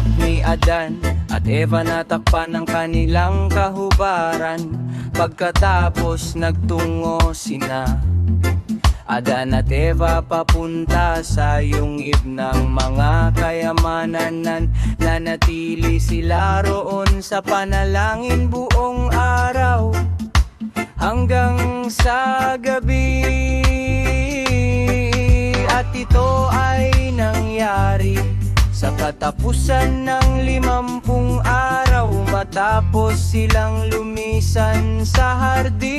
ganap ni Adan at Eva, natakpan ng kanilang kahubaran. Pagkatapos nagtungo sina Adan at Eva papunta sa yungib ng mga kayamanan. Nanatili sila roon sa panalangin buong araw hanggang sa gabi. At ito ay nangyari sa katapusan ng 50 araw, matapos silang lumisan sa hardin.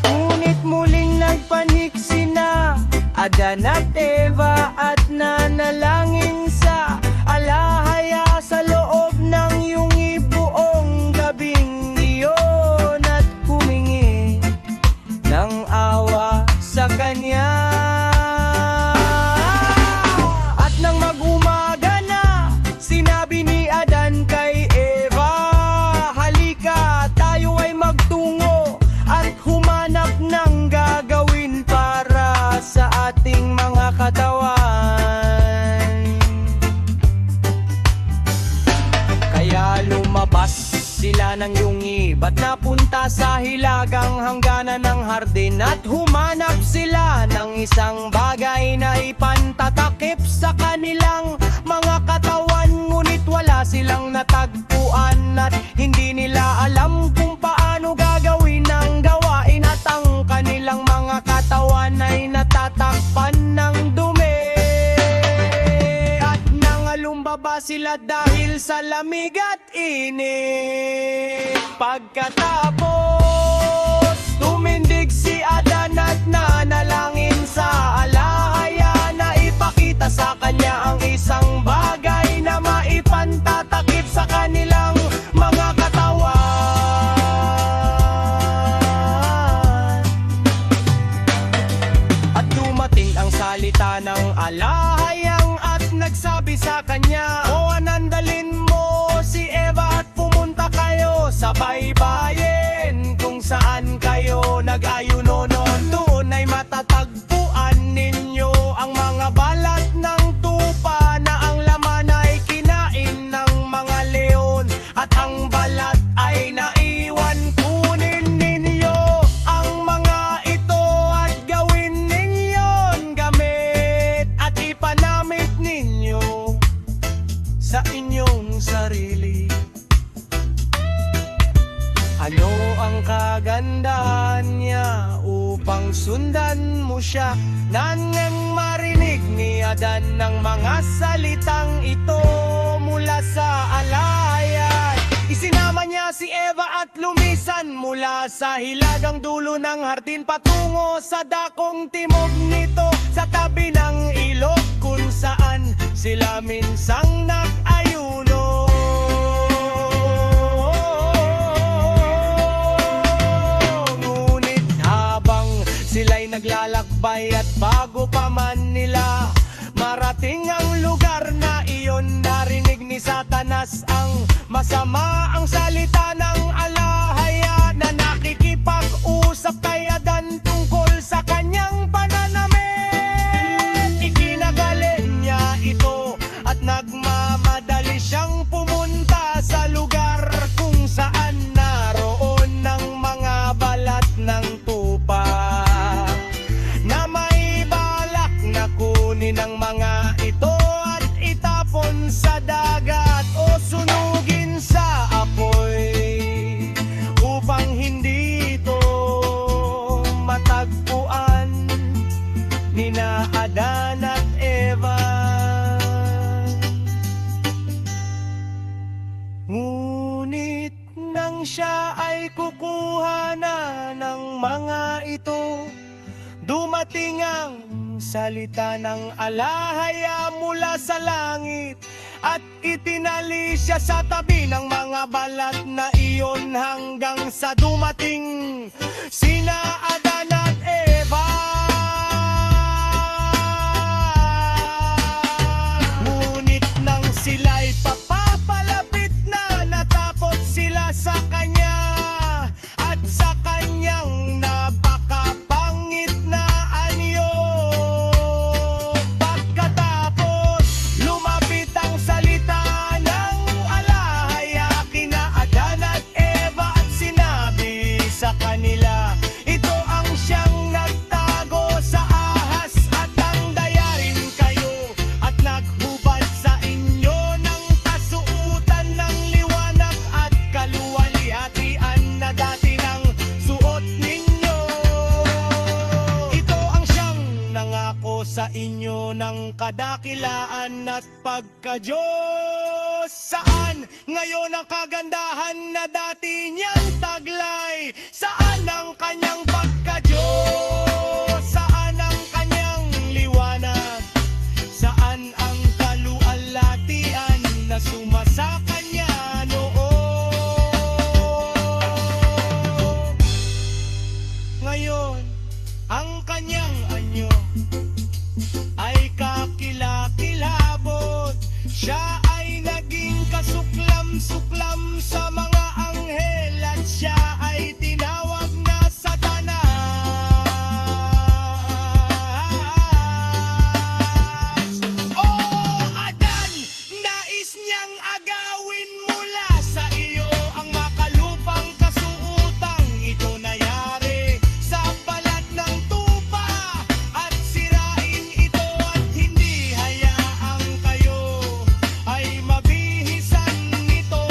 Ngunit muling nagpanik sina Adan at Eva at nanalangin sa alahaya sa loob ng yungib buong gabing iyon at humingi ng awa sa kanya. At nang mag-umaga na, sinabi ni Adan kay Eva, halika, tayo ay magtungo at humanap ng gagawin para sa ating mga katawan. Kaya lumabas sila ng yungib at napunta sa hilagang hangganan ng hardin, at humanap sila ng isang bagay na ipantatakip sa kanilang mga katawan. Ngunit wala silang natagpuan at hindi nila alam kung paano gagawin ang gawain, at ang kanilang mga katawan ay natatakpan ng dumi. At nangalumbaba sila dahil sa lamig at init. Pagkatapos tumindig si Adan at nanalangin sa alahaya na ipakita sa kanya ang isang bagay na maipantatakip sa kanilang mga katawan. At dumating ang salita ng alahayang at nagsabi sa kanya, o anandalin mo si Eva at pumunta kayo sa baybayin kung saan kayo nag-ayuno noon. Doon ay matatagpuan ninyo ang mga balat ng tupa na ang laman ay kinain ng mga leon, at ang balat ay naiwan. Kunin ninyo ang mga ito at gawin ninyon gamit, at ipanamit ninyo sa inyong sarili. Ano ang kagandahan niya upang sundan mo siya? Nang marinig ni Adan ng mga salitang ito mula sa alahaya, isinama niya si Eva at lumisan mula sa hilagang dulo ng hardin patungo sa dakong timog nito, sa tabi ng ilog kung saan sila minsang nag-ayuno. Ngunit habang sila'y naglalakbay at bago pa man nila marating ang lugar na iyon, narinig ni Satanas ang masama ang salita ng alahaya na nakikipag-usap kay Adan tungkol sa kanyang pananamit. Ikinagalit niya ito at nagmamadali siyang pumunta sa lugar kung saan naroon ng mga balat ng tupa na may balak na kunin ang mga ito at itapon sa dagat o sunugin sa apoy, upang hindi ito matagpuan nina Adan at Eva. Ngunit nang siya ay kukuha na ng mga ito, dumating ang salita ng alahaya mula sa langit at itinali siya sa tabi ng mga balat na iyon hanggang sa dumating sina Adan at Eva. Ngunit nang sila'y papapalapit na, natapot sila sa kanya at sa kanyang napakapangit na anyo. Pagkatapos lumapit kadakilaan at pagka-Diyos. Saan ngayon ang kagandahan na dati niyang taglay? Saan ang kanyang pagka-Diyos? Saan ang kanyang liwanag? Saan ang kaluwalhatian na sumasa kanya noon? Ngayon, ang kanyang anyo ay kakilakilabot. Siya ay naging kasuklam-suklam sa mga anghel at siya ay tinawag na Satanas. Oh, Adan! Nais niyang agawin mula sa iyo ang makalupang kasuotang ito nayari sa balat ng tupa at sirain ito at hindi hayaang kayo ay mabihisan nito.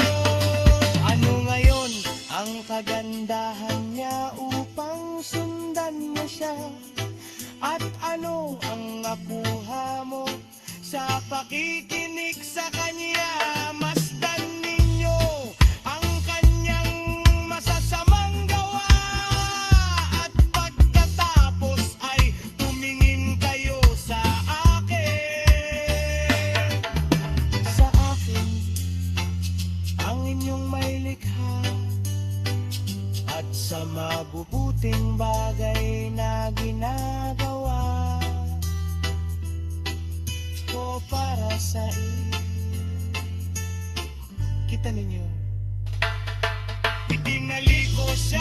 Ano ngayon ang kagandahan niya upang sundan mo siya? At ano ang nakuha mo sa pakikinig sa kanya? Masdan ninyo ang kanyang masasamang gawa at pagkatapos ay tumingin kayo sa akin. Sa akin ang inyong may likha at sa mabubuting bagay na ginagawa ko para sa iyo. Kita ninyo, itinali ko siya